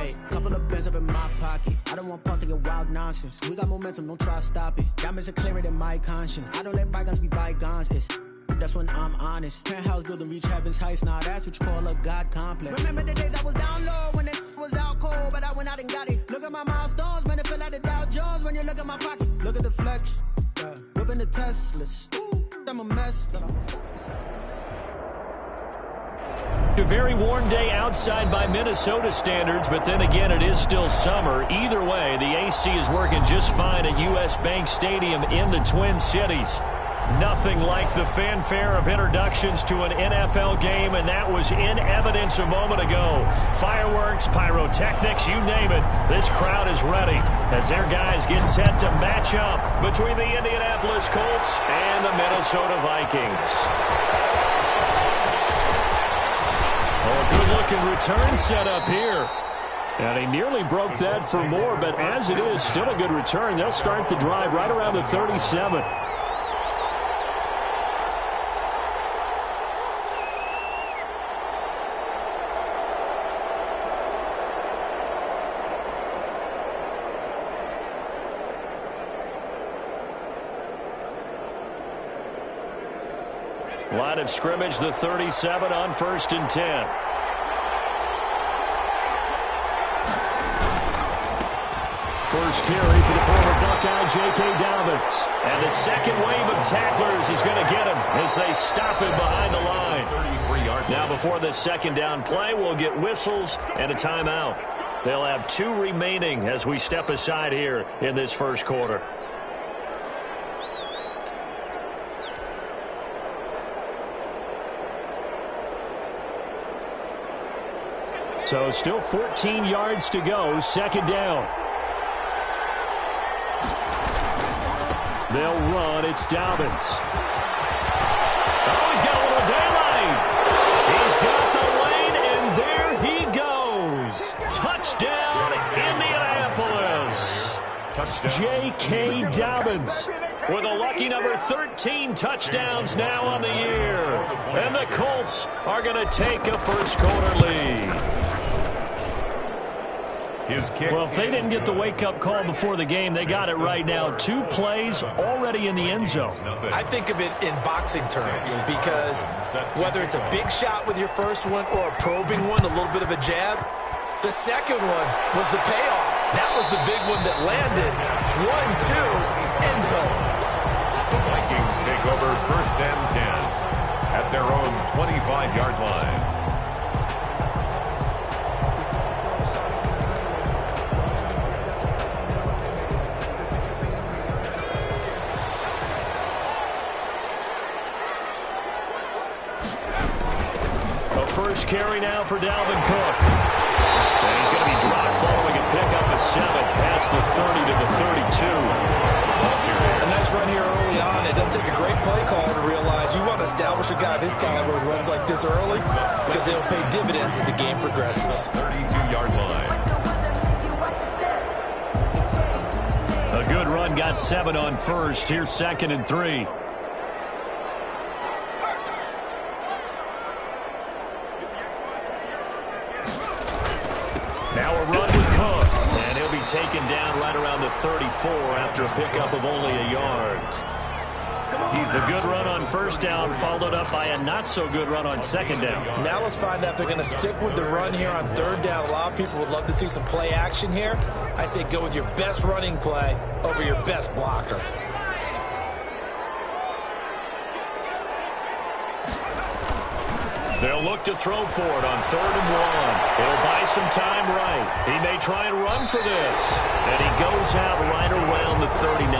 Hey, couple of bins up in my pocket. I don't want pause to get wild nonsense. We got momentum, don't try to stop it. Diamonds are clearer than my conscience. I don't let bygones be bygones. That's when I'm honest. Penthouse building, reach heaven's heights. Now that's what you call a God complex. Remember the days I was down low when it was out cold, but I went out and got it. Look at my milestones, man, it feel like the Dow Jones when you look at my pocket. Look at the flex, whipping the Teslas. Ooh, I'm a mess. A very warm day outside by Minnesota standards, but then again, it is still summer. Either way, the AC is working just fine at U.S. Bank Stadium in the Twin Cities. Nothing like the fanfare of introductions to an NFL game, and that was in evidence a moment ago. Fireworks, pyrotechnics, you name it. This crowd is ready as their guys get set to match up between the Indianapolis Colts and the Minnesota Vikings. Oh, a good-looking return set up here. And he nearly broke that for more, but as it is, still a good return. They'll start the drive right around the 37. Line of scrimmage, the 37 on 1st and 10. First carry for the former Buckeye, J.K. Dobbins. And the second wave of tacklers is going to get him as they stop him behind the line. Now before the second down play, we'll get whistles and a timeout. They'll have 2 remaining as we step aside here in this first quarter. So still 14 yards to go, second down. They'll run, it's Dobbins. Oh, he's got a little daylight. He's got the lane, and there he goes. Touchdown, Indianapolis. J.K. Dobbins with a lucky number 13 touchdowns now on the year. And the Colts are going to take a first quarter lead. Well, if they didn't get the wake-up call before the game, they got it right now. 2 plays already in the end zone. I think of it in boxing terms because whether it's a big shot with your first one or a probing one, a little bit of a jab, the second one was the payoff. That was the big one that landed. 1-2, end zone. The Vikings take over 1st and 10 at their own 25-yard line. First carry now for Dalvin Cook. And he's going to be dropped following a pickup of 7 past the 30 to the 32. A nice run here early on. It doesn't take a great play caller to realize you want to establish a guy of his caliber who runs like this early because they'll pay dividends as the game progresses. 32-yard line. A good run, got 7 on first. Here's 2nd and 3. Now a run with Cook, and he'll be taken down right around the 34 after a pickup of only a yard. A good run on first down, followed up by a not-so-good run on second down. Now let's find out if they're going to stick with the run here on 3rd down. A lot of people would love to see some play action here. I say go with your best running play over your best blocker. They'll look to throw for it on 3rd and 1. It'll buy some time right. He may try and run for this. And he goes out right around the 39.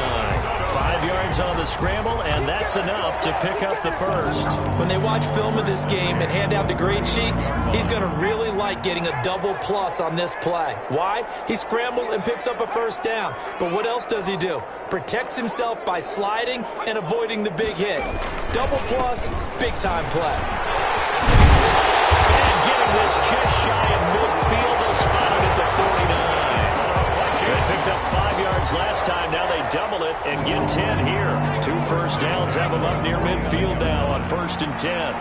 5 yards on the scramble, and that's enough to pick up the first. When they watch film of this game and hand out the grade sheets, he's going to really like getting a double plus on this play. Why? He scrambles and picks up a first down. But what else does he do? Protects himself by sliding and avoiding the big hit. Double plus, big-time play. And getting this just shy of midfield, they'll spot it at the 49. They picked up 5 yards last time. Now they double it and get 10 here. 2 first downs have them up near midfield now on 1st and 10.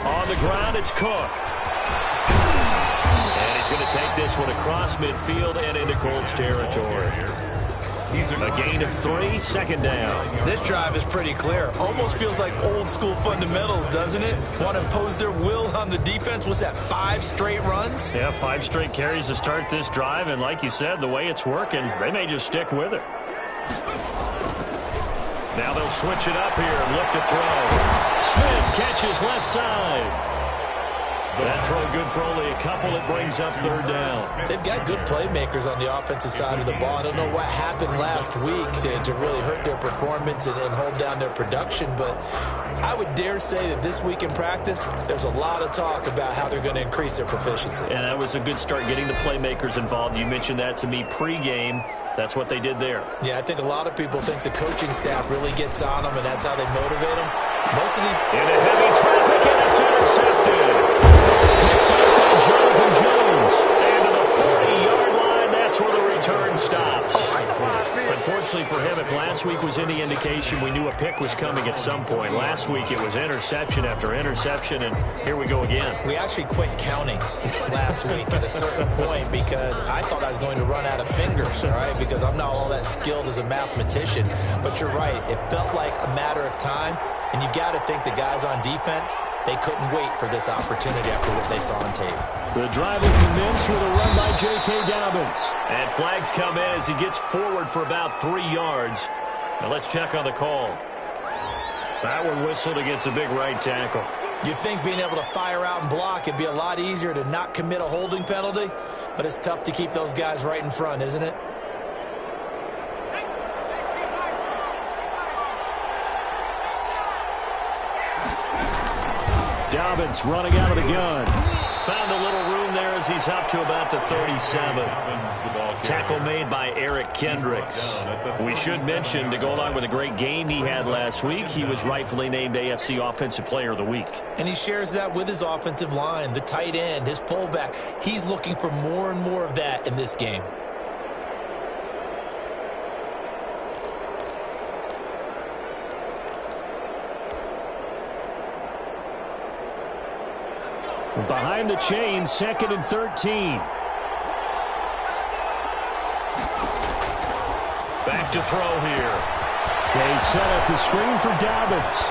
On the ground, it's Cook. He's going to take this one across midfield and into Colts territory. A gain of 3, second down. This drive is pretty clear. Almost feels like old school fundamentals, doesn't it? Want to impose their will on the defense. Was that 5 straight runs? Yeah, 5 straight carries to start this drive. And like you said, the way it's working, they may just stick with it. Now they'll switch it up here and look to throw. Smith catches left side. That throw good for only a couple. It brings up third down. They've got good playmakers on the offensive side of the ball. I don't know what happened last week to really hurt their performance and hold down their production, but I would dare say that this week in practice, there's a lot of talk about how they're going to increase their proficiency. And that was a good start getting the playmakers involved. You mentioned that to me pregame. That's what they did there. Yeah, I think a lot of people think the coaching staff really gets on them, and that's how they motivate them. Most of these... Into heavy traffic, and it's intercepted. Picked up by Jonathan Jones. And to the 40-yard line, that's where the return stops. Unfortunately for him, if last week was any indication, we knew a pick was coming at some point. Last week it was interception after interception, and here we go again. We actually quit counting last week at a certain point because I thought I was going to run out of fingers, all right, because I'm not all that skilled as a mathematician. But you're right. It felt like a matter of time, and you got to think the guys on defense, they couldn't wait for this opportunity after what they saw on tape. The drive will commence with a run by J.K. Dobbins. And flags come in as he gets forward for about 3 yards. Now let's check on the call. That one whistled against a big right tackle. You'd think being able to fire out and block it'd be a lot easier to not commit a holding penalty, but it's tough to keep those guys right in front, isn't it? Dobbins running out of the gun. Found a little room there as he's up to about the 37. Tackle made by Eric Kendricks. We should mention, to go along with a great game he had last week, he was rightfully named AFC Offensive Player of the Week. And he shares that with his offensive line, the tight end, his fullback. He's looking for more and more of that in this game. Behind the chains, 2nd and 13. Back to throw here. They set up the screen for Dobbins.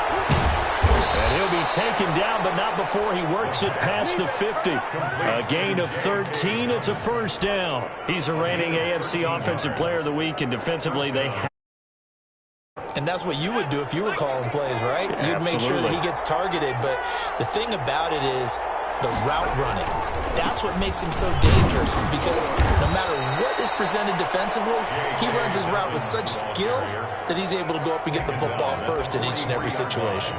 And he'll be taken down, but not before he works it past the 50. A gain of 13. It's a first down. He's a reigning AFC Offensive Player of the Week, and defensively they have. And that's what you would do if you were calling plays, right? Absolutely. You'd make sure that he gets targeted. But the thing about it is the route running. That's what makes him so dangerous, because no matter what is presented defensively, he runs his route with such skill that he's able to go up and get the football first in each and every situation.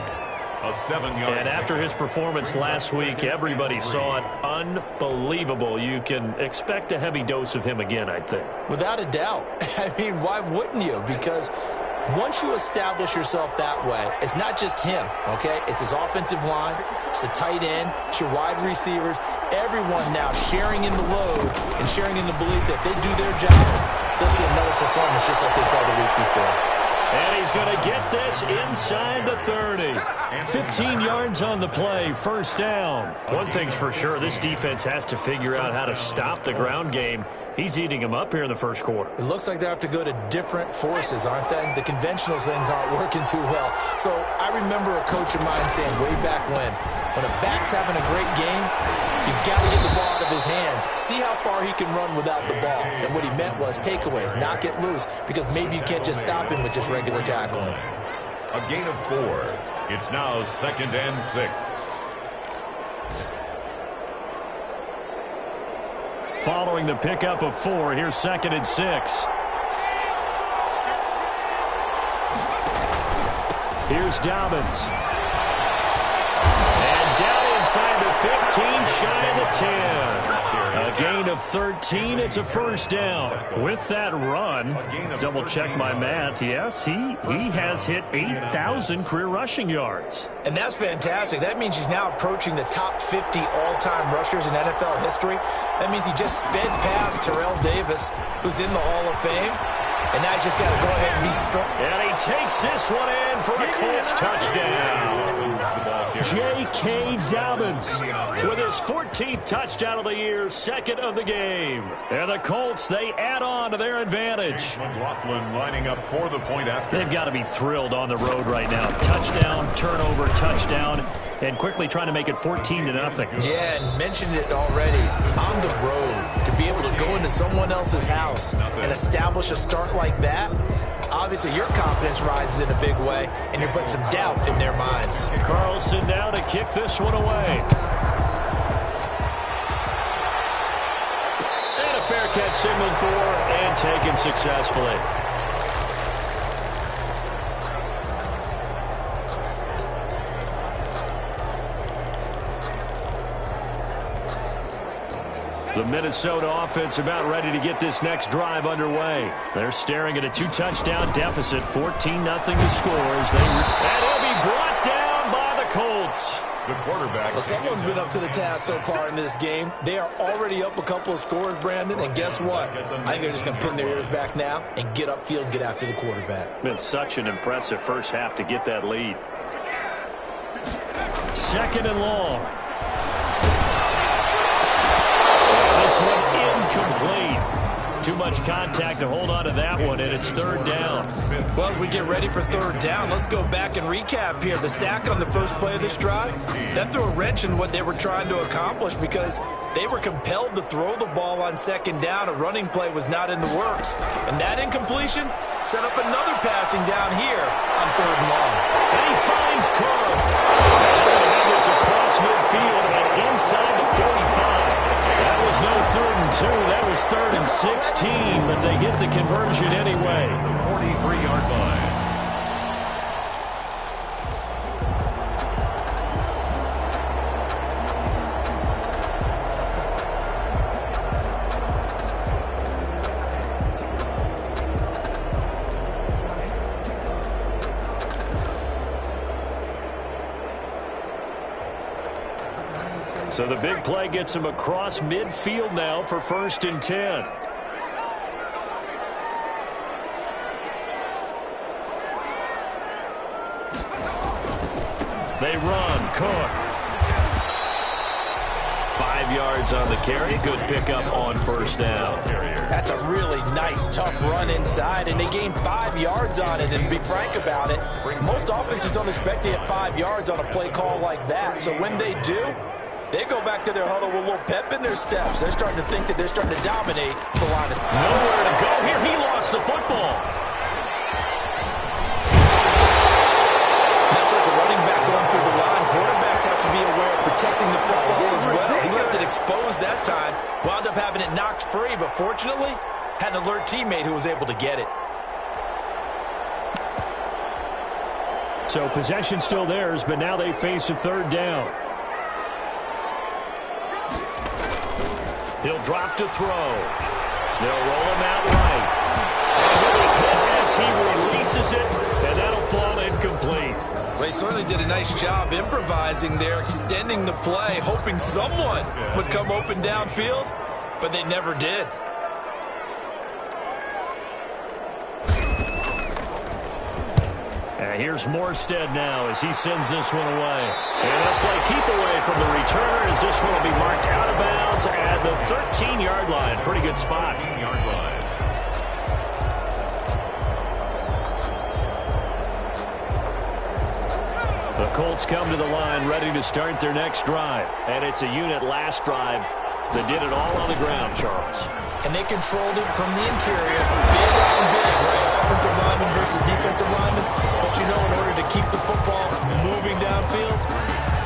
And after his performance last week, everybody saw it. Unbelievable. You can expect a heavy dose of him again, I think. Without a doubt. I mean, why wouldn't you? Because once you establish yourself that way, it's not just him, okay? It's his offensive line, it's the tight end, it's your wide receivers, everyone now sharing in the load and sharing in the belief that if they do their job, they'll see another performance just like they saw the week before. And he's going to get this inside the 30. 15 yards on the play, first down. One thing's for sure, this defense has to figure out how to stop the ground game. He's eating them up here in the first quarter. It looks like they have to go to different forces, aren't they? The conventional things aren't working too well. So I remember a coach of mine saying way back when a back's having a great game, you've got to get the ball out of his hands. See how far he can run without the ball. And what he meant was takeaways, not get loose, because maybe you can't just stop him with just regular tackling. A gain of 4. It's now 2nd and 6. Following the pickup of 4, here's 2nd and 6. Here's Dobbins. And down inside the 15, shy of the 10. A gain of 13. It's a first down. With that run, double check my math. Yes, he has hit 8,000 career rushing yards. And that's fantastic. That means he's now approaching the top 50 all-time rushers in NFL history. That means he just sped past Terrell Davis, who's in the Hall of Fame. And now he's just got to go ahead and be strong. And he takes this one in for a Colts touchdown. J.K. Dobbins with his 14th touchdown of the year, second of the game. And the Colts, they add on to their advantage. McLaughlin lining up for the point after. They've got to be thrilled on the road right now. Touchdown, turnover, touchdown, and quickly trying to make it 14-0. Yeah, and mentioned it already. On the road, to be able to go into someone else's house and establish a start like that, obviously your confidence rises in a big way, and you're putting some doubt in their minds. Carlson now to kick this one away. And a fair catch signaled for and taken successfully. The Minnesota offense about ready to get this next drive underway. They're staring at a 2-touchdown deficit, 14-0 to score. And he'll be brought down by the Colts. The quarterback. Well, someone's been up to the task so far in this game. They are already up a couple of scores, Brandon, and guess what? I think they're just going to pin their ears back now and get upfield and get after the quarterback. Been such an impressive first half to get that lead. Second and long. This one incomplete. Too much contact to hold on to that one, and it's third down. Well, as we get ready for third down, let's go back and recap here. The sack on the first play of this drive, that threw a wrench in what they were trying to accomplish because they were compelled to throw the ball on second down. A running play was not in the works. And that incompletion set up another passing down here on third and long. And he finds Carr. And that was across midfield and inside the 45. That was no 3rd and 2. That was 3rd and 16, but they get the conversion anyway. 43-yard line. So the big play gets him across midfield now for 1st and 10. They run. Cook. 5 yards on the carry. Good pickup on first down. That's a really nice, tough run inside, and they gained 5 yards on it. And to be frank about it, most offenses don't expect to get 5 yards on a play call like that. So when they do, they go back to their huddle with a little pep in their steps. They're starting to think that they're starting to dominate the line. Nowhere to go here. He lost the football. Much like a running back going through the line, quarterbacks have to be aware of protecting the football as well. He left it exposed that time, wound up having it knocked free, but fortunately, had an alert teammate who was able to get it. So possession still theirs, but now they face a third down. He'll drop to throw. They'll roll him out right. And he'll be hit as he releases it, and that'll fall incomplete. Well, he certainly did a nice job improvising there, extending the play, hoping someone would come open downfield, but they never did. And here's Morstead now as he sends this one away. And they'll play keep away from the returner as this one will be marked out of bounds at the 13-yard line. Pretty good spot. 13-yard line. The Colts come to the line ready to start their next drive. And it's a unit last drive that did it all on the ground, Charles. And they controlled it from the interior. Big on big, right? Offensive lineman versus defensive lineman. But you know, in order to keep the football moving downfield,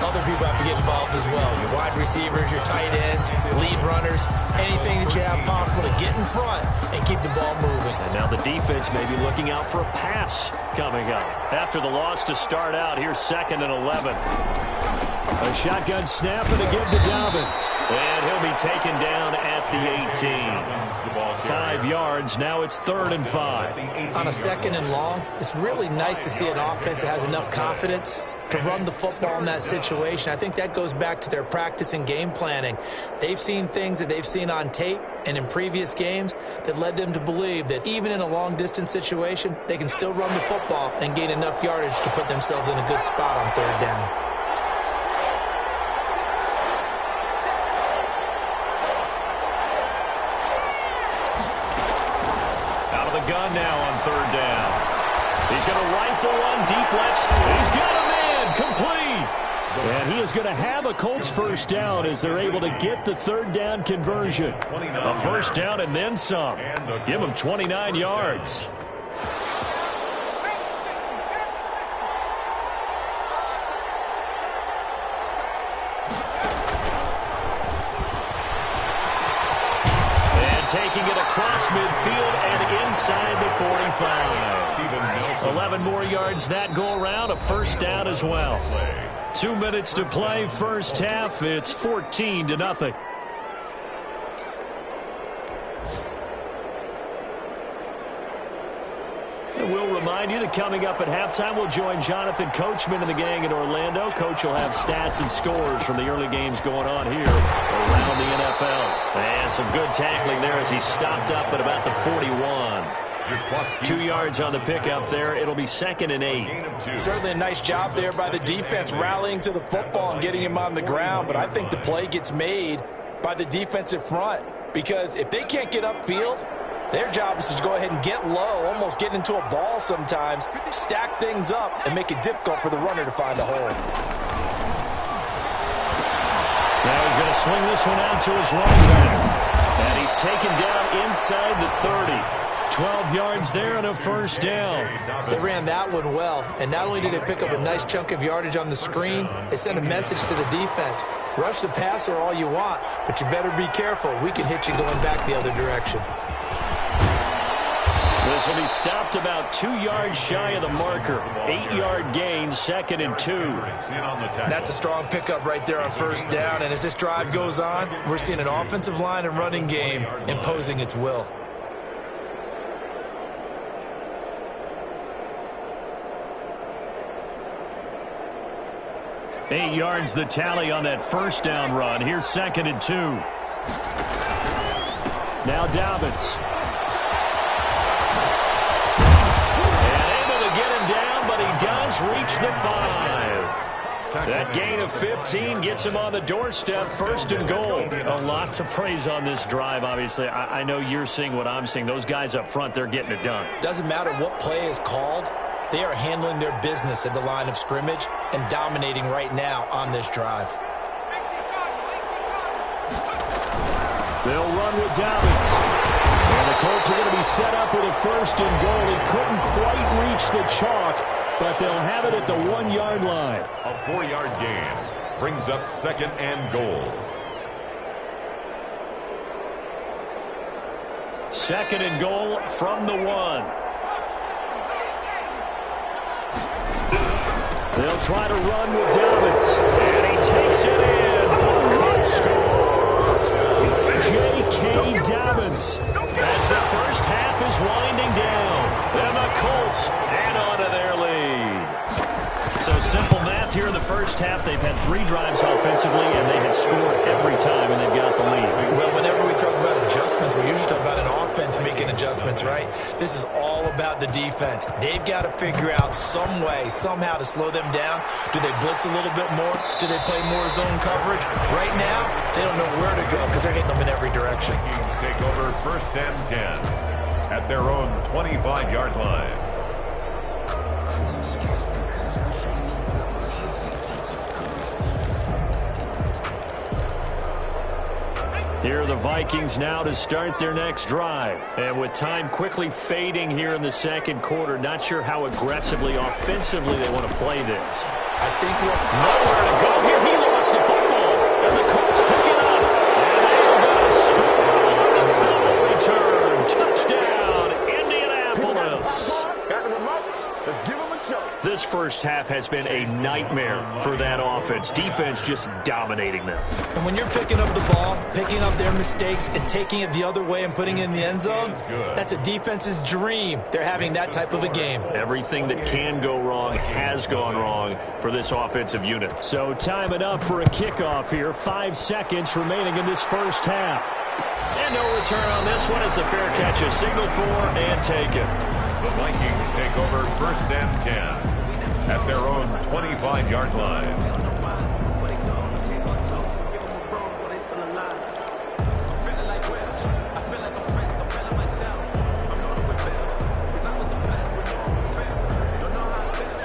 other people have to get involved as well. Your wide receivers, your tight ends, lead runners, anything that you have possible to get in front and keep the ball moving. And now the defense may be looking out for a pass coming up. After the loss to start out, here's 2nd and 11. A shotgun snap and a give to Dobbins. And he'll be taken down at the 18. 5 yards. Now it's 3rd and 5. On a 2nd and long, it's really nice to see an offense that has enough confidence to run the football in that situation. I think that goes back to their practice and game planning. They've seen things that they've seen on tape and in previous games that led them to believe that even in a long-distance situation, they can still run the football and gain enough yardage to put themselves in a good spot on third down. Out of the gun now on third down. He's going to rifle one deep left. He's got a man complete. And he is going to have a Colts first down as they're able to get the third down conversion. A first down and then some. Give him 29 yards. And taking it across midfield and inside the 45. 11 more yards that go around, a first down as well. 2 minutes to play, first half. It's 14-0. And we'll remind you that coming up at halftime, we'll join Jonathan Coachman and the gang in Orlando. Coach will have stats and scores from the early games going on here around the NFL. And some good tackling there as he stopped up at about the 41. 2 yards on the pickup there. It'll be 2nd and 8. Certainly a nice job there by the defense rallying to the football and getting him on the ground. But I think the play gets made by the defensive front, because if they can't get upfield, their job is to go ahead and get low, almost get into a ball sometimes, stack things up, and make it difficult for the runner to find a hole. Now he's going to swing this one out to his running back. And he's taken down inside the 30. 12 yards there and a first down. They ran that one well, and not only did they pick up a nice chunk of yardage on the screen, they sent a message to the defense. Rush the passer all you want, but you better be careful. We can hit you going back the other direction. This will be stopped about 2 yards shy of the marker. 8-yard gain, 2nd and 2. That's a strong pickup right there on first down, and as this drive goes on, we're seeing an offensive line and running game imposing its will. 8 yards the tally on that first down run. Here's 2nd and 2. Now Dobbins. And able to get him down, but he does reach the 5. That gain of 15 gets him on the doorstep, 1st and goal. A lot to praise on this drive, obviously. I know you're seeing what I'm seeing. Those guys up front, they're getting it done. Doesn't matter what play is called. They are handling their business at the line of scrimmage and dominating right now on this drive. They'll run with Dobbins. And the Colts are going to be set up with a 1st and goal. He couldn't quite reach the chalk, but they'll have it at the 1-yard line. A 4-yard gain brings up 2nd and goal. 2nd and goal from the 1. They'll try to run with Dobbins. And he takes it in for a quick score. J.K. Dobbins as the first half is winding down. And the Colts add on to their lead. So simple math here in the first half. They've had 3 drives offensively, and they have scored every time, and they've got the lead. Well, whenever we talk about adjustments, we usually talk about an offense making adjustments, right? This is all about the defense. They've got to figure out some way, somehow to slow them down. Do they blitz a little bit more? Do they play more zone coverage? Right now, they don't know where to go because they're hitting them in every direction. Take over 1st and 10 at their own 25-yard line. Here are the Vikings now to start their next drive. And with time quickly fading here in the second quarter, not sure how aggressively, offensively they want to play this. I think nowhere to go here. He lost the football. And the Colts pick it up. And they're going to score. Fumble return. Touchdown, Indianapolis. Let's give him a show. This first half has been a nightmare for that offense. Defense just dominating them. And when you're picking up the ball, picking up their mistakes, and taking it the other way and putting it in the end zone, that's a defense's dream. They're having that type of a game. Everything that can go wrong has gone wrong for this offensive unit. So time enough for a kickoff here. 5 seconds remaining in this first half. And no return on this one as the fair catch is signaled for and taken. The Vikings take over 1st and 10 at their own 25-yard line.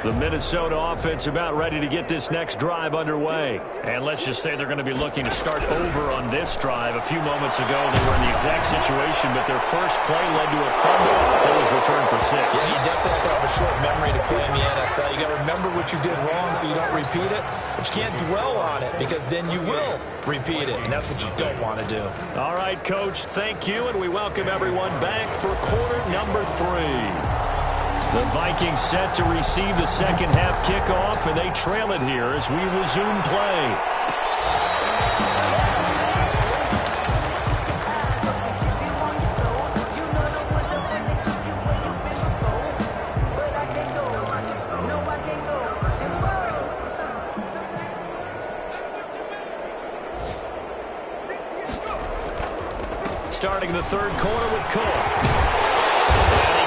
The Minnesota offense about ready to get this next drive underway. And let's just say they're going to be looking to start over on this drive. A few moments ago, they were in the exact situation, but their first play led to a fumble that was returned for 6. Yeah, you definitely have to have a short memory to play in the NFL. You got to remember what you did wrong so you don't repeat it, but you can't dwell on it because then you will repeat it, and that's what you don't want to do. All right, Coach, thank you, and we welcome everyone back for quarter number 3. The Vikings set to receive the second half kickoff, and they trail it here as we resume play. Starting the third quarter with Cook.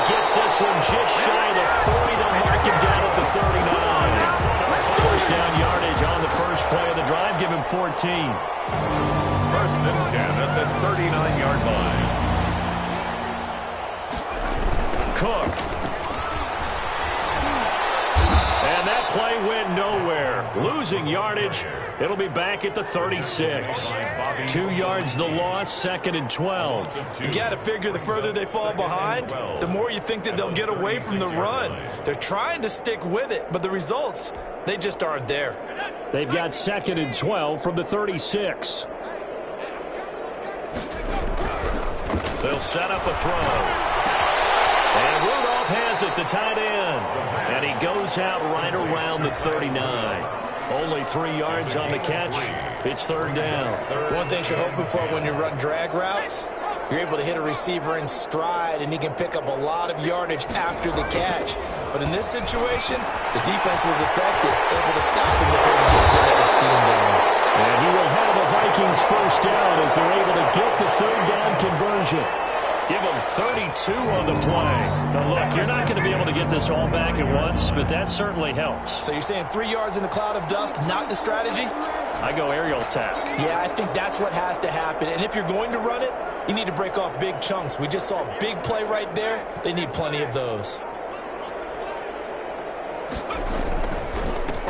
Gets this one just shy of the 40 to mark him down at the 39. First down yardage on the first play of the drive. Give him 14. 1st and 10 at the 39-yard line. Cook. And that play went nowhere. Losing yardage. It'll be back at the 36. 2 yards the loss, 2nd and 12. You got to figure the further they fall behind, the more you think that they'll get away from the run. They're trying to stick with it, but the results, they just aren't there. They've got 2nd and 12 from the 36. They'll set up a throw. And Rudolph has it, the tight end. And he goes out right around the 39. Only 3 yards on the catch. It's 3rd down. One thing you're hoping for when you run drag routes, you're able to hit a receiver in stride, and he can pick up a lot of yardage after the catch. But in this situation, the defense was effective, able to stop him before he could get that scheme down. And he will have the Vikings first down as they're able to get the 3rd down conversion. Give them 32 on the play. Now, look, you're not going to be able to get this all back at once, but that certainly helps. So you're saying 3 yards in the cloud of dust, not the strategy? I go aerial attack. Yeah, I think that's what has to happen. And if you're going to run it, you need to break off big chunks. We just saw a big play right there. They need plenty of those.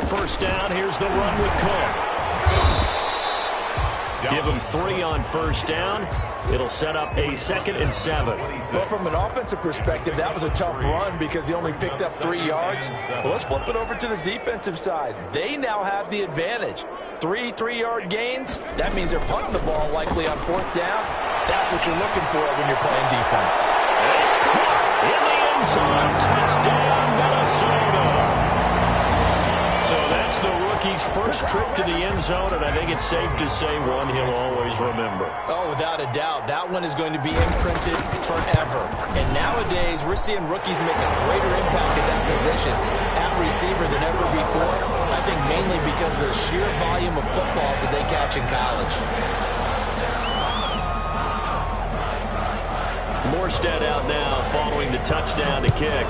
First down, here's the run with Cook. Give them 3 on first down. It'll set up a 2nd and 7. Well, from an offensive perspective, that was a tough run because he only picked up 3 yards. Well, let's flip it over to the defensive side. They now have the advantage. 3 3-yard gains. That means they're punting the ball likely on 4th down. That's what you're looking for when you're playing defense. It's caught in the end zone. Touchdown, Minnesota. So that's the rookie's first trip to the end zone, and I think it's safe to say one he'll always remember. Oh, without a doubt. That one is going to be imprinted forever. And nowadays, we're seeing rookies make a greater impact at that position at receiver than ever before. I think mainly because of the sheer volume of footballs that they catch in college. Morstead out now following the touchdown to kick.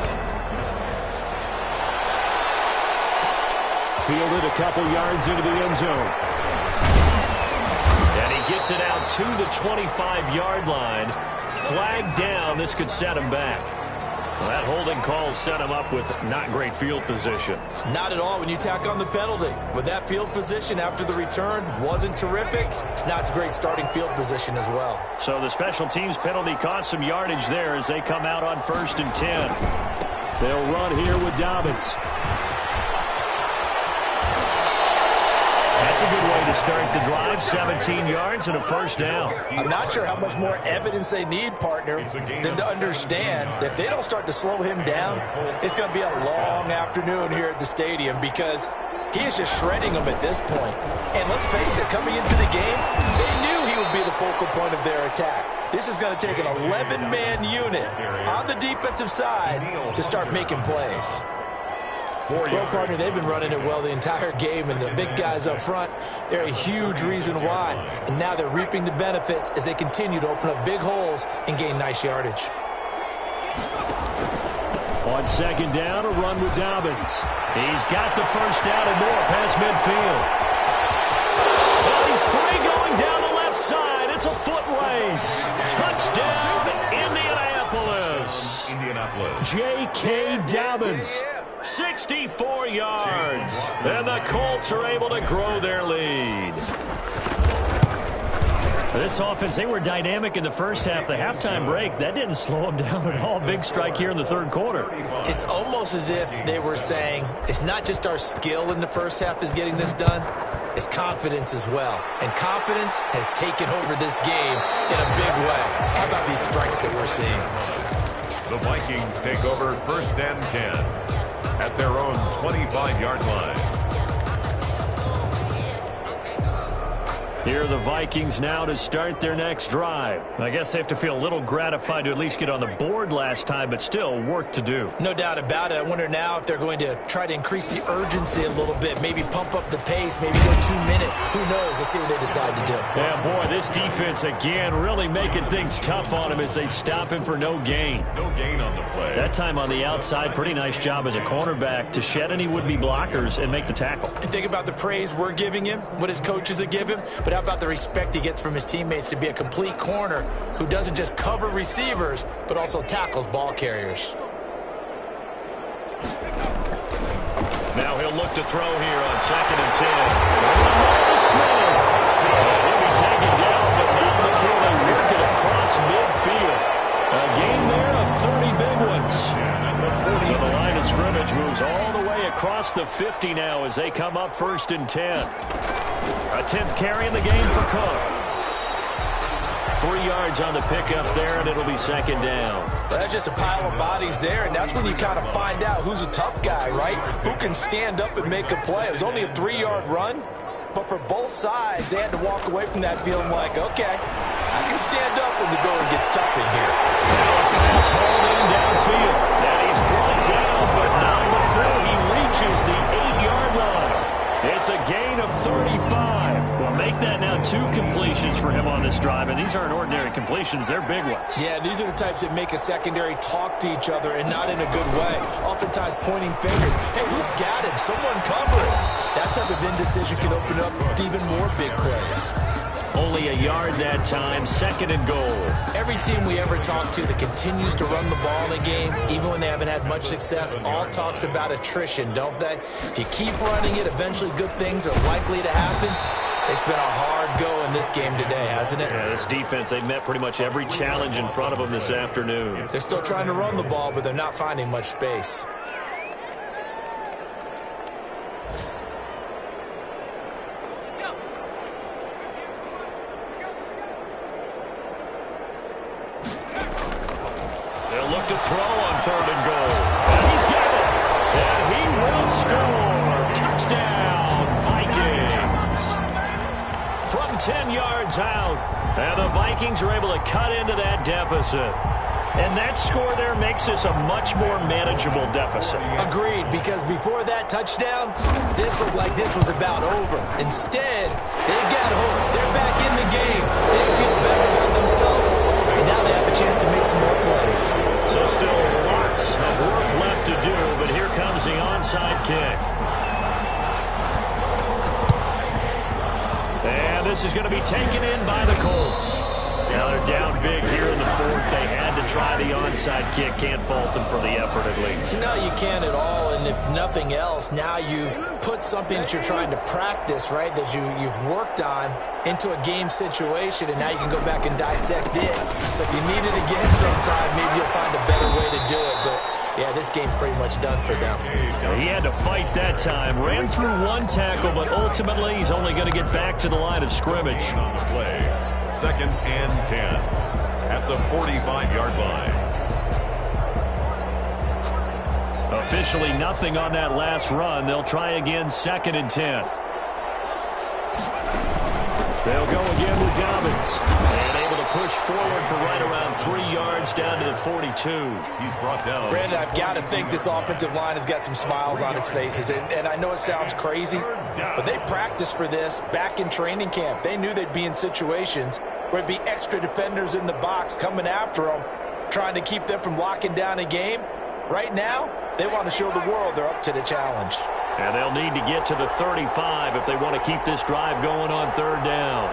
Fielded a couple yards into the end zone. And he gets it out to the 25-yard line. Flag down. This could set him back. Well, that holding call set him up with not great field position. Not at all when you tack on the penalty. With that field position after the return wasn't terrific. It's not a great starting field position as well. So the special teams penalty cost some yardage there as they come out on 1st and 10. They'll run here with Dobbins. That's a good way to start the drive. 17 yards and a first down. I'm not sure how much more evidence they need, partner, than to understand that if they don't start to slow him down, it's going to be a long afternoon here at the stadium because he is just shredding them at this point. And let's face it, coming into the game, they knew he would be the focal point of their attack. This is going to take an 11-man unit on the defensive side to start making plays. Well, partner, they've been running it well the entire game, and the big guys up front, they're a huge reason why. And now they're reaping the benefits as they continue to open up big holes and gain nice yardage. On second down, a run with Dobbins. He's got the first down and more past midfield. Well, he's free going down the left side. It's a foot race. Touchdown, Indianapolis. J.K. Dobbins. 64 yards. And the Colts are able to grow their lead. This offense, they were dynamic in the first half. The halftime break, that didn't slow them down at all. Big strike here in the third quarter. It's almost as if they were saying, it's not just our skill in the first half that's getting this done, it's confidence as well. And confidence has taken over this game in a big way. How about these strikes that we're seeing? The Vikings take over first and 10 at their own 25-yard line. Here are the Vikings now to start their next drive. I guess they have to feel a little gratified to at least get on the board last time, but still work to do. No doubt about it. I wonder now if they're going to try to increase the urgency a little bit, maybe pump up the pace, maybe go 2 minute. Who knows? Let's see what they decide to do. Yeah, boy, this defense again really making things tough on him as they stop him for no gain. No gain on the play. That time on the outside, pretty nice job as a cornerback to shed any would-be blockers and make the tackle. And think about the praise we're giving him, what his coaches have given him, but how about the respect he gets from his teammates to be a complete corner who doesn't just cover receivers, but also tackles ball carriers. Now he'll look to throw here on 2nd and 10. Smith. He'll be taken down, but not before they work it across midfield. A gain there of 30 big ones. So the line of scrimmage moves all the way across the 50 now as they come up 1st and 10. A 10th carry in the game for Cook. 3 yards on the pickup there, and it'll be 2nd down. Well, that's just a pile of bodies there, and that's when you kind of find out who's a tough guy, right? Who can stand up and make a play. It was only a 3-yard run, but for both sides, they had to walk away from that feeling like, okay, I can stand up when the going gets tough in here. He's hauled in downfield, and he's brought down, but not before he reaches the 8-yard line. It's a gain of 35. Well, make that now 2 completions for him on this drive, and these aren't ordinary completions. They're big ones. Yeah, these are the types that make a secondary talk to each other and not in a good way. Oftentimes pointing fingers. Hey, who's got him? Someone cover it. That type of indecision can open up to even more big plays. Only a yard that time, 2nd and goal. Every team we ever talk to that continues to run the ball in a game, even when they haven't had much success, all talks about attrition, don't they? If you keep running it, eventually good things are likely to happen. It's been a hard go in this game today, hasn't it? Yeah, this defense, they've met pretty much every challenge in front of them this afternoon. They're still trying to run the ball, but they're not finding much space. Look to throw on 3rd and goal. And he's got it. And he will score. Touchdown, Vikings. From 10 yards out. And the Vikings are able to cut into that deficit. And that score there makes this a much more manageable deficit. Agreed, because before that touchdown, this looked like this was about over. Instead, they got hooked. They're back in the game. They feel better about themselves, and now they have a chance to make some more plays. So still lots of work left to do, but here comes the onside kick. And this is going to be taken in by the Colts. Now they're down big here in the 4th. They had to try the onside kick. Can't fault them for the effort at least. No, you can't at all. And if nothing else, now you've put something that you're trying to practice, right, that you've worked on into a game situation, and now you can go back and dissect it. So if you need it again sometime, maybe you'll find a better way to do it. But yeah, this game's pretty much done for them. He had to fight that time. Ran through one tackle, but ultimately he's only going to get back to the line of scrimmage. On the play, 2nd and 10 at the 45-yard line. Officially nothing on that last run. They'll try again, 2nd and 10. They'll go again with Dobbins. And able to push forward for right around 3 yards down to the 42. He's brought down. Brandon, I've got to think this offensive line has got some smiles on its faces. And I know it sounds crazy, but they practiced for this back in training camp. They knew they'd be in situations where it'd be extra defenders in the box coming after them, trying to keep them from locking down a game. Right now, they want to show the world they're up to the challenge. And they'll need to get to the 35 if they want to keep this drive going on 3rd down.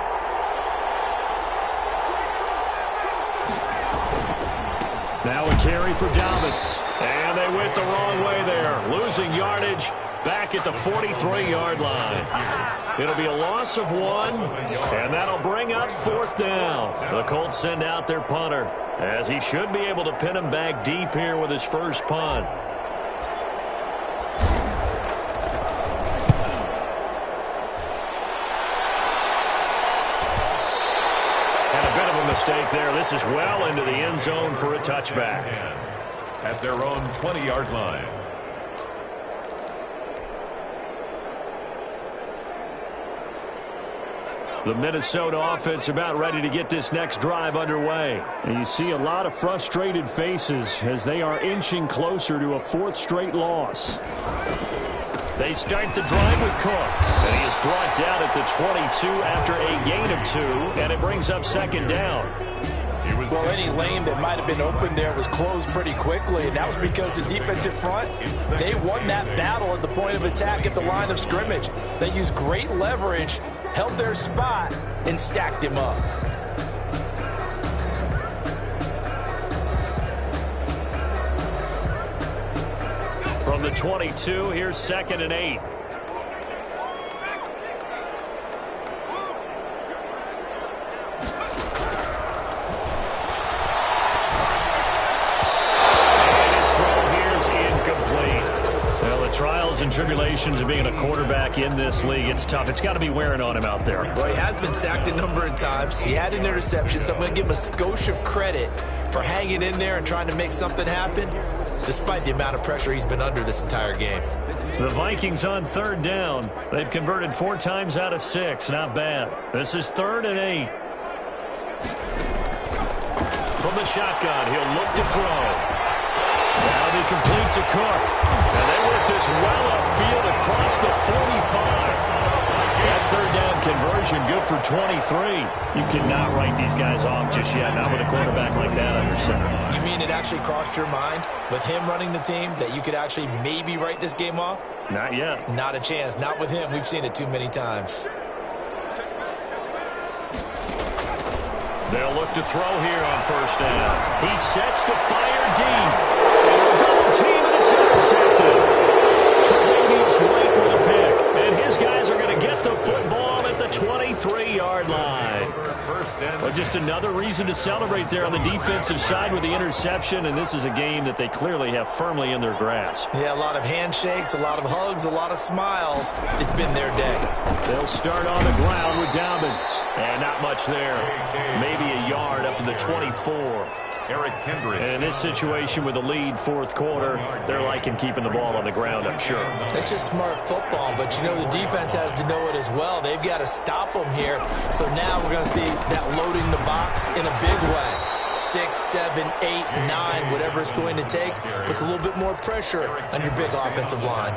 Now a carry for Dobbins. And they went the wrong way there. Losing yardage back at the 43-yard line. It'll be a loss of 1, and that'll bring up 4th down. The Colts send out their punter, as he should be able to pin him back deep here with his first punt. Mistake there. This is well into the end zone for a touchback. At their own 20-yard line. The Minnesota offense about ready to get this next drive underway. And you see a lot of frustrated faces as they are inching closer to a 4th straight loss. They start the drive with Cook, and he is brought down at the 22 after a gain of 2, and it brings up 2nd down. Well, any lane that might have been open there was closed pretty quickly, and that was because the defensive front, they won that battle at the point of attack at the line of scrimmage. They used great leverage, held their spot, and stacked him up. From the 22, here's 2nd and 8. And his throw here is incomplete. Well, the trials and tribulations of being a quarterback in this league, it's tough. It's got to be wearing on him out there. Well, he has been sacked a number of times. He had an interception, so I'm going to give him a skosh of credit for hanging in there and trying to make something happen, despite the amount of pressure he's been under this entire game. The Vikings on 3rd down. They've converted 4 times out of 6. Not bad. This is 3rd and 8. From the shotgun, he'll look to throw. That'll be complete to Cook. And they work this well upfield across the 45. That 3rd down conversion good for 23. You cannot write these guys off just yet, not with a quarterback like that under center. You mean it actually crossed your mind with him running the team that you could actually maybe write this game off? Not yet. Not a chance. Not with him. We've seen it too many times. They'll look to throw here on 1st down. He sets to fire deep. And a double team, and it's intercepted. Tre'Davious White with a pick. And his guys are going to get the football at the 23-yard line. Well, just another reason to celebrate there on the defensive side with the interception, and this is a game that they clearly have firmly in their grasp. Yeah, a lot of handshakes, a lot of hugs, a lot of smiles. It's been their day. They'll start on the ground with Dobbins. And not much there. Maybe a yard up to the 24. Eric Kendrick. And in this situation with the lead 4th quarter, they're liking keeping the ball on the ground, I'm sure. It's just smart football, but you know the defense has to know it as well. They've got to stop them here. So now we're going to see that loading the box in a big way. 6, 7, 8, 9, whatever it's going to take, puts a little bit more pressure on your big offensive line.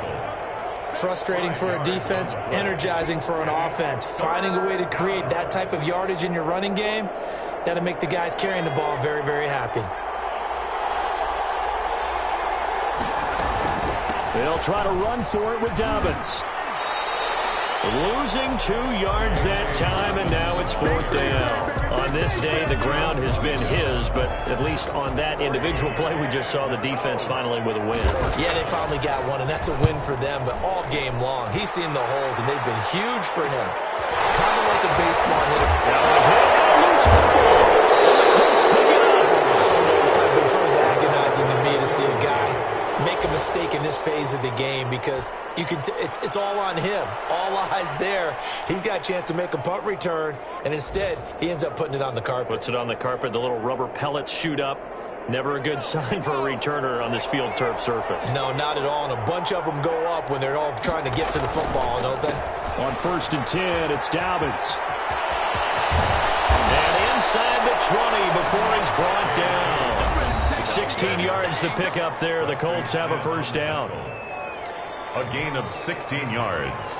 Frustrating for a defense, energizing for an offense. Finding a way to create that type of yardage in your running game, that'll make the guys carrying the ball very, very happy. They'll try to run for it with Dobbins. Losing 2 yards that time, and now it's 4th down. On this day, the ground has been his, but at least on that individual play, we just saw the defense finally with a win. Yeah, they finally got one, and that's a win for them, but all game long, he's seen the holes, and they've been huge for him. Kind of like a baseball hitter. Now a hit, loose football, and the Colts pick it up. But it's always agonizing to me to see a guy phase of the game because it's all on him. All eyes there. He's got a chance to make a punt return, and instead he ends up putting it on the carpet. Puts it on the carpet. The little rubber pellets shoot up. Never a good sign for a returner on this field turf surface. No, not at all. And a bunch of them go up when they're all trying to get to the football, don't they? On 1st and 10, it's Dobbins. And inside the 20 before he's brought down. 16 yards the pickup there. The Colts have a first down. A gain of 16 yards.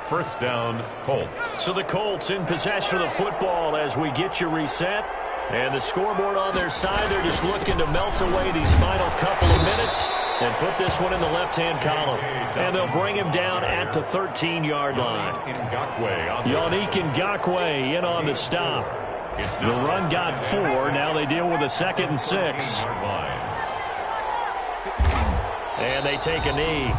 First down, Colts. So the Colts in possession of the football as we get you reset. And the scoreboard on their side, they're just looking to melt away these final couple of minutes and put this one in the left-hand column. And they'll bring him down at the 13-yard line. Yannick Ngakoue in on the stop. The run got 4. Now they deal with a 2nd and 6. And they take a knee.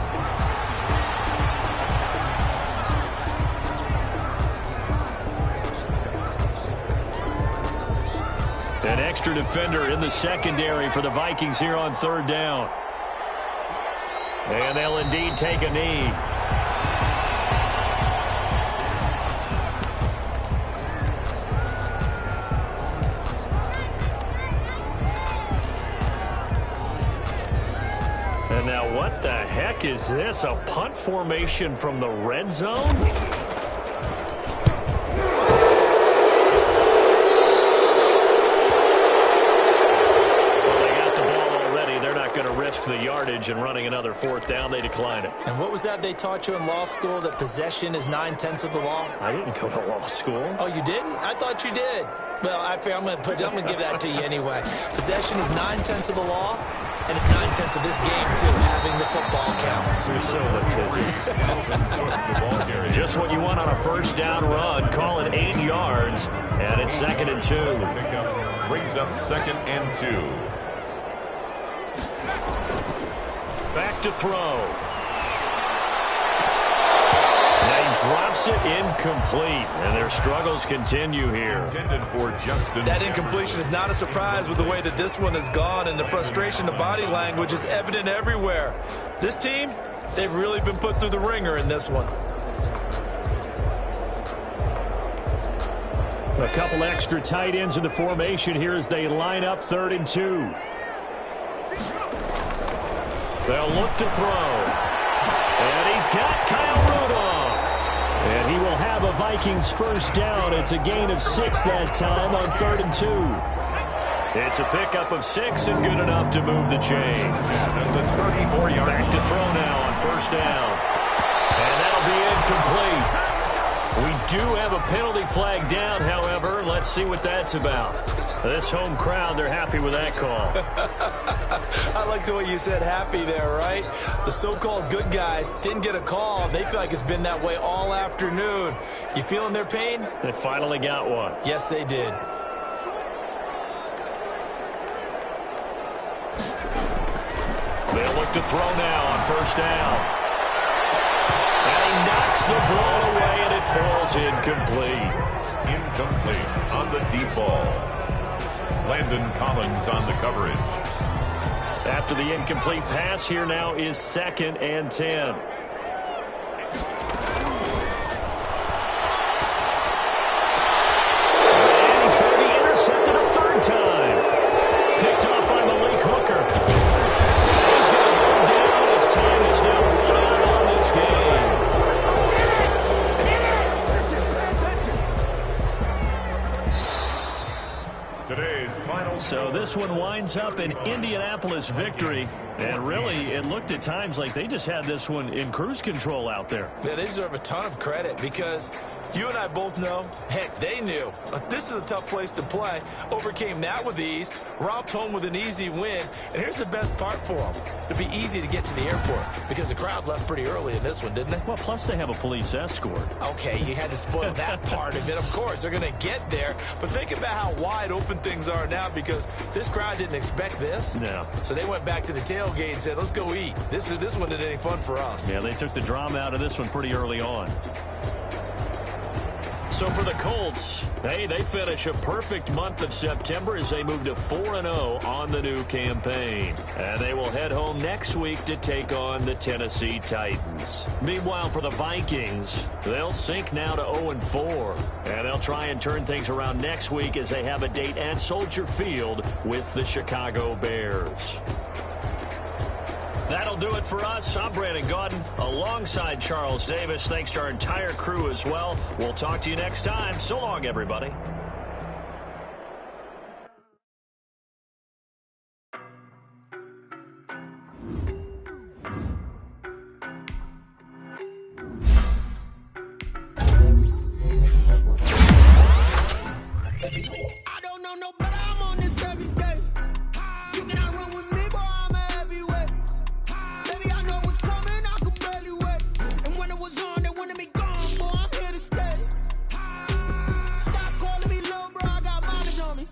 An extra defender in the secondary for the Vikings here on 3rd down. And they'll indeed take a knee. And now what the heck is this? A punt formation from the red zone? The yardage and running another 4th down. They decline it. And what was that they taught you in law school, that possession is 9/10 of the law? I didn't go to law school. Oh, you didn't? I thought you did. Well, I'm going to give that to you anyway. Possession is 9/10 of the law, and it's 9/10 of this game too. Having the football counts. You're so litigious. Just what you want on a first down run. Call it 8 yards, and it's 2nd and 2. Brings up 2nd and 2. Back to throw. Now he drops it incomplete, and their struggles continue here. That incompletion is not a surprise with the way that this one has gone, and the frustration, the body language is evident everywhere. This team, they've really been put through the ringer in this one. A couple extra tight ends in the formation here as they line up 3rd and 2. They'll look to throw. And he's got Kyle Rudolph. And he will have a Vikings first down. It's a gain of 6 that time on 3rd and 2. It's a pickup of 6 and good enough to move the chain. Back to throw now on 1st down. And that'll be incomplete. We do have a penalty flag down, however. Let's see what that's about. This home crowd, they're happy with that call. I like the way you said happy there, right? The so-called good guys didn't get a call. They feel like it's been that way all afternoon. You feeling their pain? They finally got one. Yes, they did. They'll look to throw now on 1st down. And he knocks the ball away, and it falls incomplete. Incomplete on the deep ball. Landon Collins on the coverage. After the incomplete pass, here now is 2nd and 10. And he's going to be intercepted a 3rd time. Picked off by Malik Hooker. He's going to go down. His time is now run out on this game. Today's final. So this one winds up an Indianapolis victory. And really, it looked at times like they just had this one in cruise control out there. Yeah, they deserve a ton of credit because you and I both know, heck, they knew. This is a tough place to play. Overcame that with ease, romped home with an easy win. And here's the best part for them. It'd be easy to get to the airport because the crowd left pretty early in this one, didn't they? Well, plus they have a police escort. Okay, you had to spoil that part of it. Of course, they're going to get there. But think about how wide open things are now because this crowd didn't expect this. No. So they went back to the tailgate and said, let's go eat. This one isn't any fun for us. Yeah, they took the drama out of this one pretty early on. So for the Colts, hey, they finish a perfect month of September as they move to 4-0 on the new campaign. And they will head home next week to take on the Tennessee Titans. Meanwhile, for the Vikings, they'll sink now to 0-4. And they'll try and turn things around next week as they have a date at Soldier Field with the Chicago Bears. That'll do it for us. I'm Brandon Gaudin alongside Charles Davis. Thanks to our entire crew as well. We'll talk to you next time. So long, everybody. I don't know no better, I'm on this every day. You cannot run with me, boy, I'm a heavyweight. Baby, I know what's coming, I could barely wait. And when it was on, they wanted me gone, boy, I'm here to stay. Stop calling me little bro, I got mileage on me.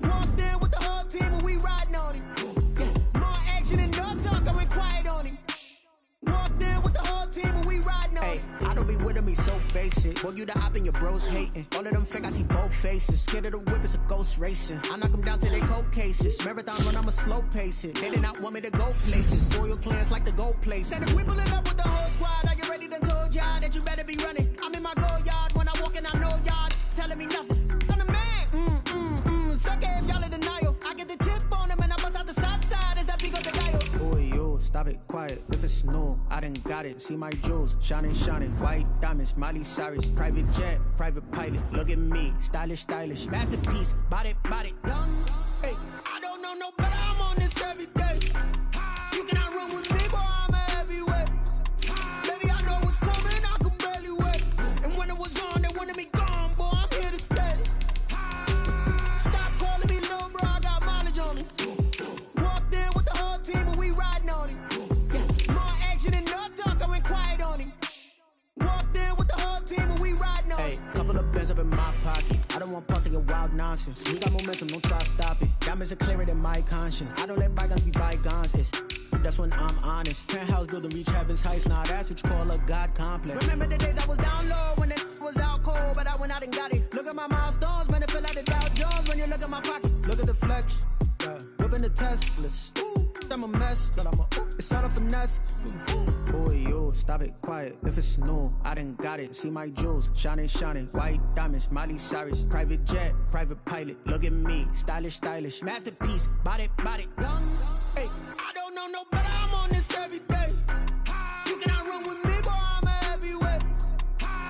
Walked in with the whole team and we riding on him. Yeah, more action and no talk, I went quiet on him. Walked in with the whole team and we riding on him. I don't be with him, he's so basic. Boy, you the op and your bros hating. All of them fake, I see both faces. Scared of the whip, it's a ghost racing. I knock them down to their cold cases. Marathon run, I'ma slow pace it. They did not want me to go places. Spoil plans like the gold place. And if we pulling up with the whole squad, are you ready to told y'all that you better be running? I'm in my go yard. When I walk in, I know y'all telling me nothing. I'm the man. Suck it if y'all in denial. I get the chip on them and I bust out the south side. Is that big of the guy? Boy, yo, stop it, quiet. If it's new, I done got it. See my jewels, shining, shining. White diamonds, Miley Cyrus. Private jet, private pilot. Look at me, stylish, stylish. Masterpiece, body, young. Hey, I don't know no better, I'm on this every day. You cannot run with me, boy, I'm a heavyweight. Baby, I know what's coming, I could barely wait. And when it was on, they wanted me gone, boy, I'm here to stay. Stop calling me little bro, I got mileage on me. Walked in with the whole team and we riding on him. Yeah, more action and no talk, I went quiet on him. Walked in with the whole team and we riding on him. Hey, couple of bands up in my pocket. I don't want pulse to get wild nonsense. We got momentum, don't try to stop it. Diamonds are clearer than my conscience. I don't let bygones be bygones. That's when I'm honest. Penthouse building, reach heaven's heights. Now that's what you call a God complex. Remember the days I was down low when it was out cold, but I went out and got it. Look at my milestones, man, it feel like the Dow Jones when you look at my pocket. Look at the flex, yeah. Whipping the Teslas. I'm a mess, but I'm a it's all a finesse. Boy, yo, stop it, quiet. If it's new, I done got it. See my jewels, shining, shining. White diamonds, Miley Cyrus. Private jet, private pilot. Look at me, stylish, stylish. Masterpiece, body, young. Hey, I don't know no better, I'm on this every day. You cannot run with me, boy, I'm a heavyweight.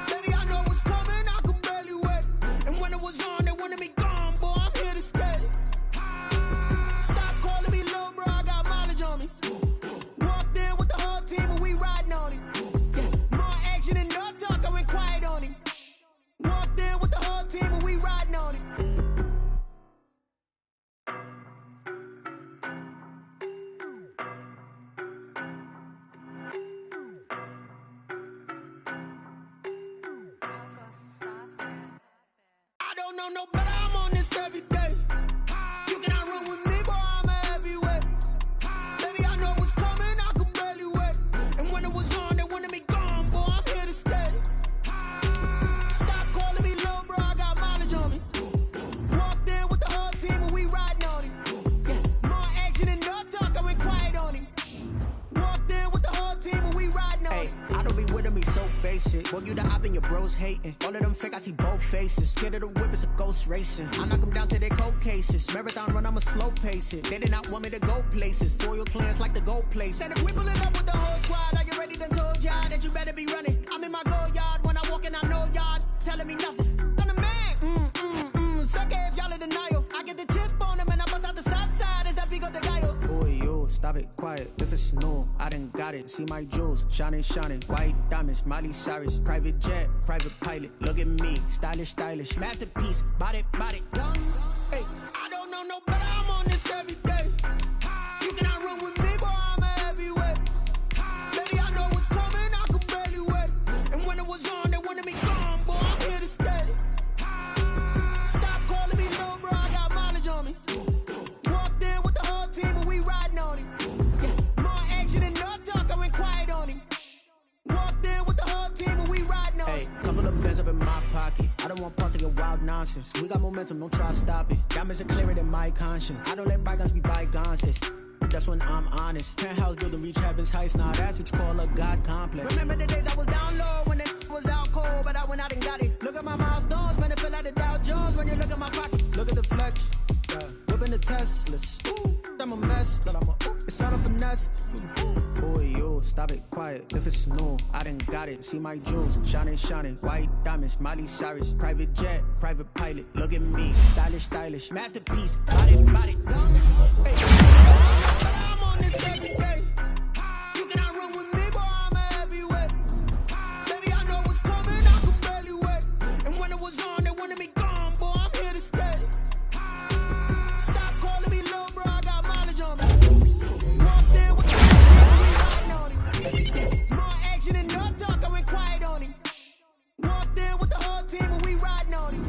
Baby, I know what's coming, I could barely wait. And when it was on, they wanted me gone, boy, I'm here to stay. Stop calling me little bro, I got mileage on me. Walked in with the whole team and we riding on him. Yeah, more action and no talk, I went quiet on him. Walked in with the whole team and we riding on him. I don't know no better, I'm on this every day. You cannot run with me, boy, I'm a heavyweight. Baby, I know what's coming, I could barely wait. And when it was on, they wanted me gone, boy, I'm here to stay. Stop calling me little bro, I got mileage on me. Walked in with the whole team and we riding on him. Yeah, more action and no talk, I went quiet on him. Walked in with the whole team and we riding on him. I don't be with him, he's so basic. Boy, you the op and your bros hating. All of them fake, I see both faces. Scared of the whip, it's a ghost racing. I knock them down to their cold cases. Marathon run, I'ma slow pace it. They did not want me to go places. Spoil plans like the gold place. And if we pulling up with the whole squad, are you ready to told y'all that you better be running? I'm in my go yard. When I walk in, I know y'all telling me nothing. I'm the man. Suck it if y'all in denial. I get the chip on them and I bust out the south side. Is that big of the guy? Boy, yo, stop it, quiet. If it's new, I done got it. See my jewels, shining, shining. White diamonds, Miley Cyrus. Private jet, private pilot. Look at me, stylish, stylish. Masterpiece, body, young. Hey, I don't know no better, I'm on this every day. You cannot run with me, boy, I'm a heavyweight. Baby, I know what's coming, I could barely wait. And when it was on, they wanted me gone, boy, I'm here to stay. Stop calling me little bro, I got mileage on me. Walked in with the whole team and we riding on him. Yeah, more action and no talk, I went quiet on him. Walked in with the whole team and we riding on him. Hey, couple of bands up in my pocket. nonsense. We got momentum, don't try to stop it. Diamonds are clearer than my conscience. I don't let bygones be bygones. That's when I'm honest. Penthouse building, reach heaven's heights. Nah, that's what you call a God complex. Remember the days I was down low when it was out cold, but I went out and got it. Look at my milestones, man, it feel like the Dow Jones when you look at my pocket. Look at the flex, yeah. Whipping the Teslas. Ooh, I'm a mess, but I'm a it's all a finesse. Boy, you stop it quiet. If it's new, I done got it. See my jewels, shining, shining. White diamonds, Miley Cyrus. Private jet, private pilot. Look at me, stylish, stylish. Masterpiece, body, body. Hey. I'm on this every day. You cannot run with me, boy, I'm a heavyweight. Baby, I know what's coming, I could barely wait. And when it was on, they wanted me gone, boy, I'm here to stay. Stop calling me little bro, I got mileage on me. Walked in with the riding on him. More action and no talk, I went quiet on him. Walked in with the whole team and we riding on him.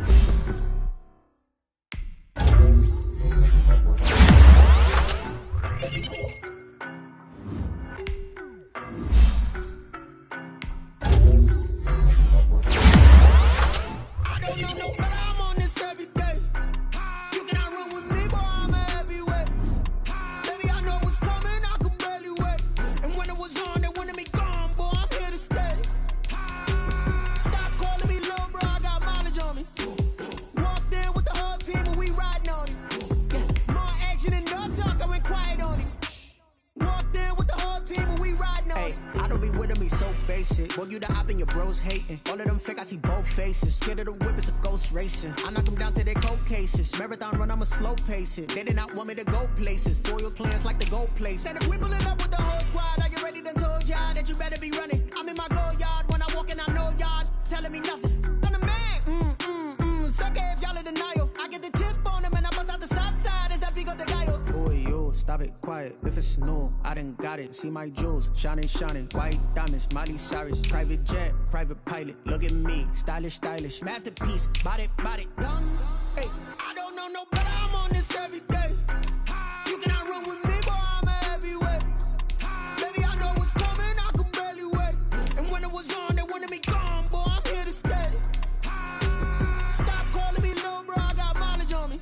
I don't know no better, I'm on this every day. You cannot run with me, boy, I'm a heavyweight. Baby, I know what's coming, I could barely wait. And when it was on, they wanted me gone, boy, I'm here to stay. Stop calling me little bro, I got mileage on me. Walked in with the whole team and we riding on him. More action and no talk, I went quiet on him. Walked in with the whole team and we riding on him. I don't be with me so basic. Boy, you the op and your bros hating. All of them fake, I see both faces. Scared of the whip, it's a ghost racing. I knock them down to their cold cases. Marathon run, I'ma slow pace it. They did not want me to go places. Foil plans like the goal place. And if we pulling up with the whole squad, are you ready? Done told y'all that you better be running. I'm in my go yard. When I walk in, I know y'all telling me nothing. I'm the man. Suck it if y'all in denial. I get the chip on them and I bust out the south side. Is that Vigo de Gallo? Boy, you stop it quiet. If it's new, I done got it. See my jewels, shining, shining. White diamonds, Miley Cyrus. Private jet, private pilot. Look at me, stylish, stylish. Masterpiece, body, body. Hey, I don't know no better. I'm on this every day. You cannot run with me, boy, I'm a heavyweight. Baby, I know what's coming, I could barely wait. And when it was on, they wanted me gone, boy, I'm here to stay. Stop calling me little bro, I got mileage on me.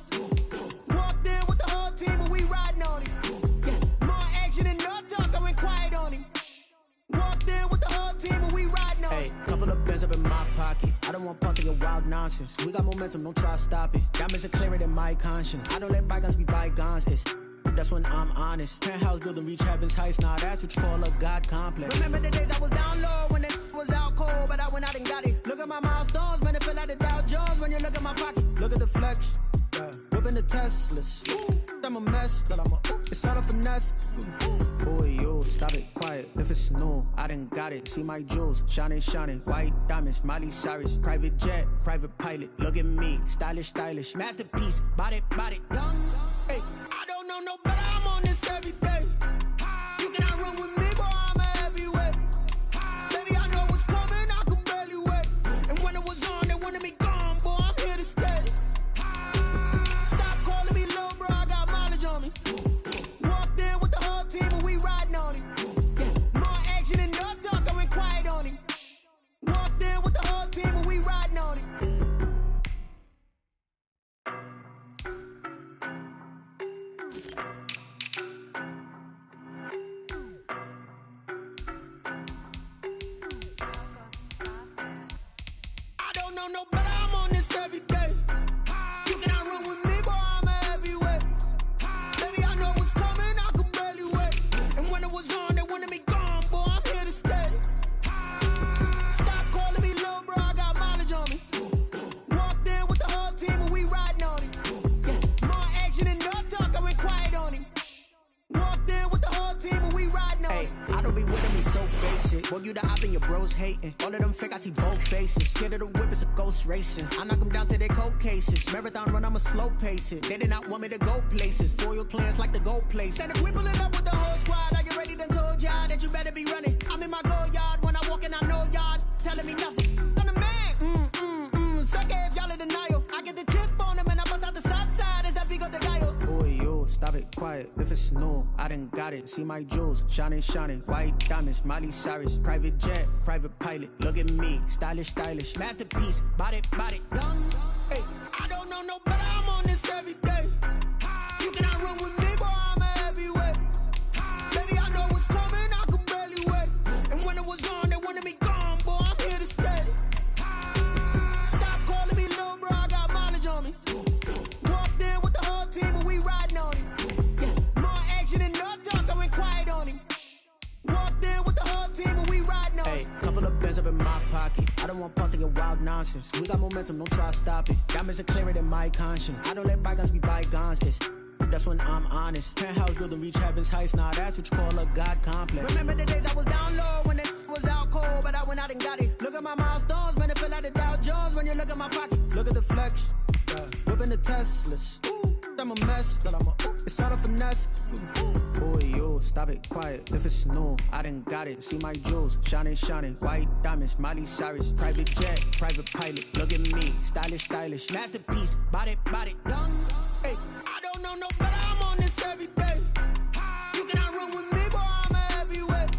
Walked in with the whole team and we riding on him. More action and no talk, I went quiet on him. Walked in with the whole team and we riding on him. Hey, couple of bands up in my pocket. I don't want pause to get wild nonsense. We got momentum, don't try to stop it. Diamonds are clearer than my conscience. I don't let bygones be bygones. That's when I'm honest. Penthouse building, reach heaven's heights. Nah, that's what you call a God complex. Remember the days I was down low when it was out cold, but I went out and got it. Look at my milestones, man, it feel like the Dow Jones when you look at my pocket. Look at the flex, yeah. Whipping the Teslas. Ooh, I'm a mess, but I'm a it's all a finesse. Boy, you stop it quiet. If it's new, I done got it. See my jewels, shining, shining. White diamonds, Miley Cyrus. Private jet, private pilot. Look at me, stylish, stylish. Masterpiece, body, body. Hey, I don't know no better. I'm on this every day. You cannot run with me, boy, I'm a heavyweight. Baby, I know what's coming, I could barely wait. And when it was on, they wanted me gone, boy, I'm here to stay. Stop calling me little bro, I got mileage on me. Walked in with the whole team and we riding on him. More action and no talk, I went quiet on him. Walked in with the whole team and we riding on him. I don't know no better, I'm on this every day. You cannot run with me, boy, I'm a heavyweight. Baby, I know what's coming, I could barely wait. And when it was on, they wanted me gone, boy, I'm here to stay. Stop calling me little bro, I got mileage on me. Walked in with the whole team and we riding on him. More action and no talk, I went quiet on him. Walked in with the whole team and we riding on him. I don't be with me so basic. Boy, you the op and your bros hating. All of them fake, I see both faces. Scared of the whip, it's a ghost racing. I knock them down to their cold cases. Marathon run, I'ma slow pace it. They did not want me to go places. Foil plans like the goal place. And if we pulling up with the whole squad, are you ready? Done told y'all that you better be running. I'm in my go yard. When I walk in, I know y'all telling me nothing. I'm the man. Suck it if y'all in denial. I get the chip on them and I bust out the south side. Is that Vigo de Gallo? Boy, you stop it quiet. If it's new, I done got it. See my jewels, shining, shining. White diamonds, Miley Cyrus. Private jet, private pilot. Look at me, stylish, stylish. Masterpiece, body, body. Hey, I don't don't know, but I'm on this every day. You cannot run with me, boy, I'm a heavyweight. Baby, I know what's coming, I could barely wait. And when it was on, they wanted me gone, boy, I'm here to stay. Stop calling me little bro, I got mileage on me. Walked in with the whole team and we riding on him. Yeah, more action and no talk, I went quiet on him. Walked in with the whole team and we riding on him. Couple of bands up in my pocket. I don't want pulse to get wild nonsense. We got momentum, don't try to stop it. Diamonds are clearer than my conscience. I don't let bygones be bygones. That's when I'm honest. Penthouse building, reach heaven's heights. Nah, that's what you call a God complex. Remember the days I was down low when it was out cold, but I went out and got it. Look at my milestones, man, it feel like the Dow Jones when you look at my pocket. Look at the flex, whipping the Teslas. I'm a mess, but it's all a finesse. Boy, you stop it, quiet. If it's new, I done got it. See my jewels, shining, shining. White diamonds, Miley Cyrus. Private jet, private pilot. Look at me, stylish, stylish. Masterpiece, body, done. Hey, I don't know no better. I'm on this every day. You cannot run with me, boy, I'm a heavyweight.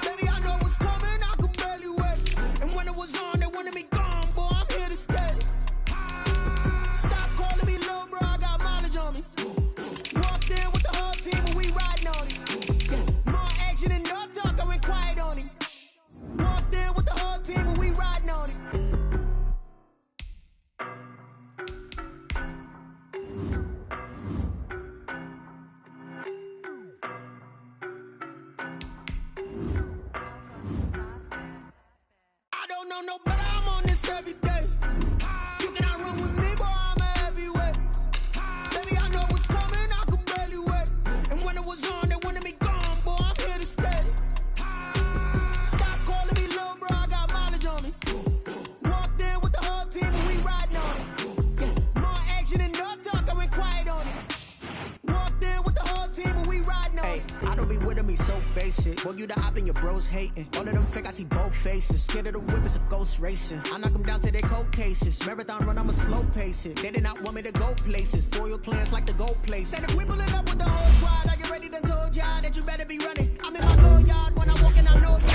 Baby, I know what's coming, I could barely wait. And when it was on, they wanted me gone, boy, I'm here to stay. Stop calling me little bro, I got mileage on me. Walked in with the whole team and we riding on him. Yeah, more action and no talk, I went quiet on him. Walked in with the whole team and we riding on him. I don't know no better, I'm on this every day. You cannot run with me, boy, I'm a heavyweight. Baby, I know what's coming, I could barely wait. And when it was on, they wanted me gone, boy, I'm here to stay. Stop calling me little bro, I got mileage on me. Walked in with the whole team and we riding on it. Yeah, more action and no talk, I went quiet on it. Walked in with the whole team and we riding on it. I don't be with me so basic. Boy, you the op and your bros hating. All of them fake, I see both faces. Scared of the whip, it's a ghost racing. I knock them down to their cold cases. Marathon run, I'ma slow pace it. They did not want me to go places. Foil plans like the go place. And if we pulling up with the whole squad, I get ready to told y'all that you better be running. I'm in my go yard when I walk in, I know y'all.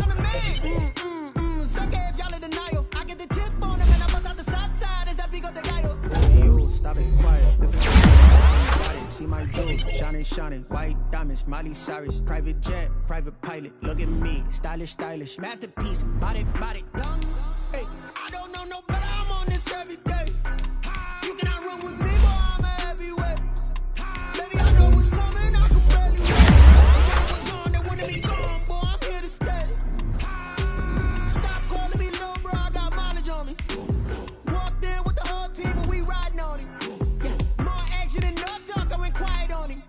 I'm a man. Suck it if y'all in denial. I get the chip on them and I bust out the south side. Is that Vigo de Gallo? You stop it, quiet. If it's got it, see my jewels, shining, shining. White diamonds, Miley Cyrus. Private jet, private pilot. Look at me, stylish, stylish. Masterpiece, body, done. Hey, I don't know no better. I'm on this every day. You cannot run with me, boy, I'm a heavyweight. Baby, I know what's coming, I could barely wait. When it was on, they wanted me gone, boy, I'm here to stay. Stop calling me little bro, I got mileage on me. Walked in with the whole team and we riding on him. Yeah, more action and no talk, I went quiet on him.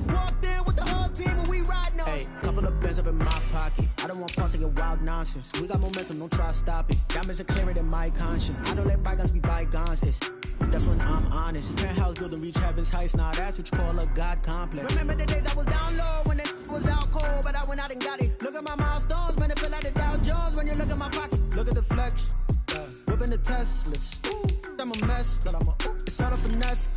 Walked in with the whole team and we riding on him. Couple of bands up in my pocket. I don't want pulse to get wild nonsense. We got momentum, don't try to stop it. Diamonds are clearer than my conscience. I don't let bygones be bygones. That's when I'm honest. Penthouse building, reach heaven's heights. Nah, that's what you call a God complex. Remember the days I was down low when it was out cold, but I went out and got it. Look at my milestones, man, it feel like the Dow Jones when you look at my pocket. Look at the flex, whipping the Teslas. I'm a mess, but it's all a finesse.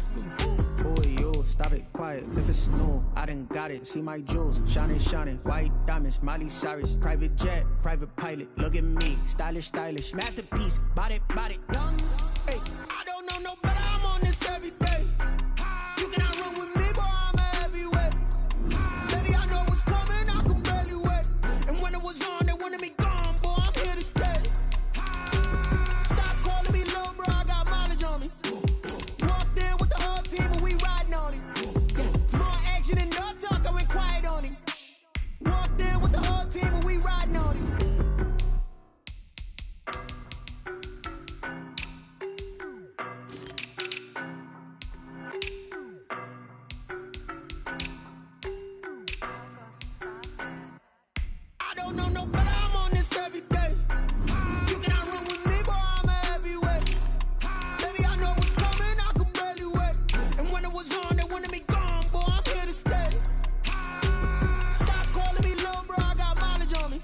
Boy, you stop it, quiet. If it's new, I done got it. See my jewels, shining, shining. White diamonds, Miley Cyrus. Private jet, private pilot. Look at me, stylish, stylish. Masterpiece, body, done. Hey, I don't know no better. I'm on this every day. You cannot run with me, boy, I'm a heavyweight. Baby, I know what's coming, I could barely wait. And when it was on, they wanted me gone, boy, I'm here to stay. Stop calling me little bro, I got mileage on me. Walked in with the whole team and we riding on him. Yeah, more action and no talk, I went quiet on him. Walked in with the whole team and we riding on him. I don't know no better, I'm on this every day. You cannot run with me, boy, I'm a heavyweight. Baby, I know what's coming, I could barely wait. And when it was on, they wanted me gone, boy, I'm here to stay. Stop calling me little bro, I got mileage on me.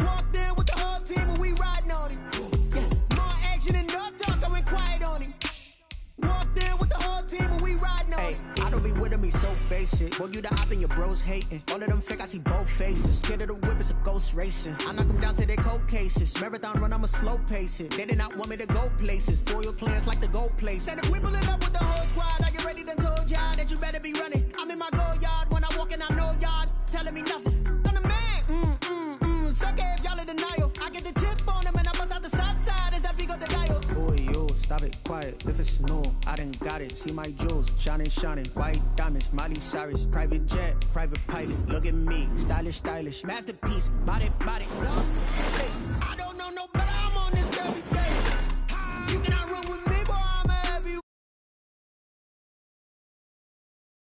Walked in with the whole team and we riding on him. Yeah, more action and no talk, I went quiet on him. Walked in with the whole team and we riding on him. Hey, I don't be with me so basic. Boy, you the op and your bros hating. All of them fake, I see both faces. Scared of the whip, it's a ghost racing. I knock them down to their cold cases. Marathon run, I'ma slow pace it. They did not want me to go places. Foil plans like the gold place. And if we pulling up with the whole squad, are you ready? Done told y'all that you better be running. I'm in my go yard when I walk in, I know y'all telling me nothing. I'm the man. Suck it if y'all in denial. I get the chip on them and I bust out the south side. Is that big of the dial? Boy, yo, stop it, quiet. If it's snow, I done got it. See my jewels, shining, white diamonds, Miley Cyrus, private jet, private pilot. Look at me, stylish, masterpiece, body. Hey.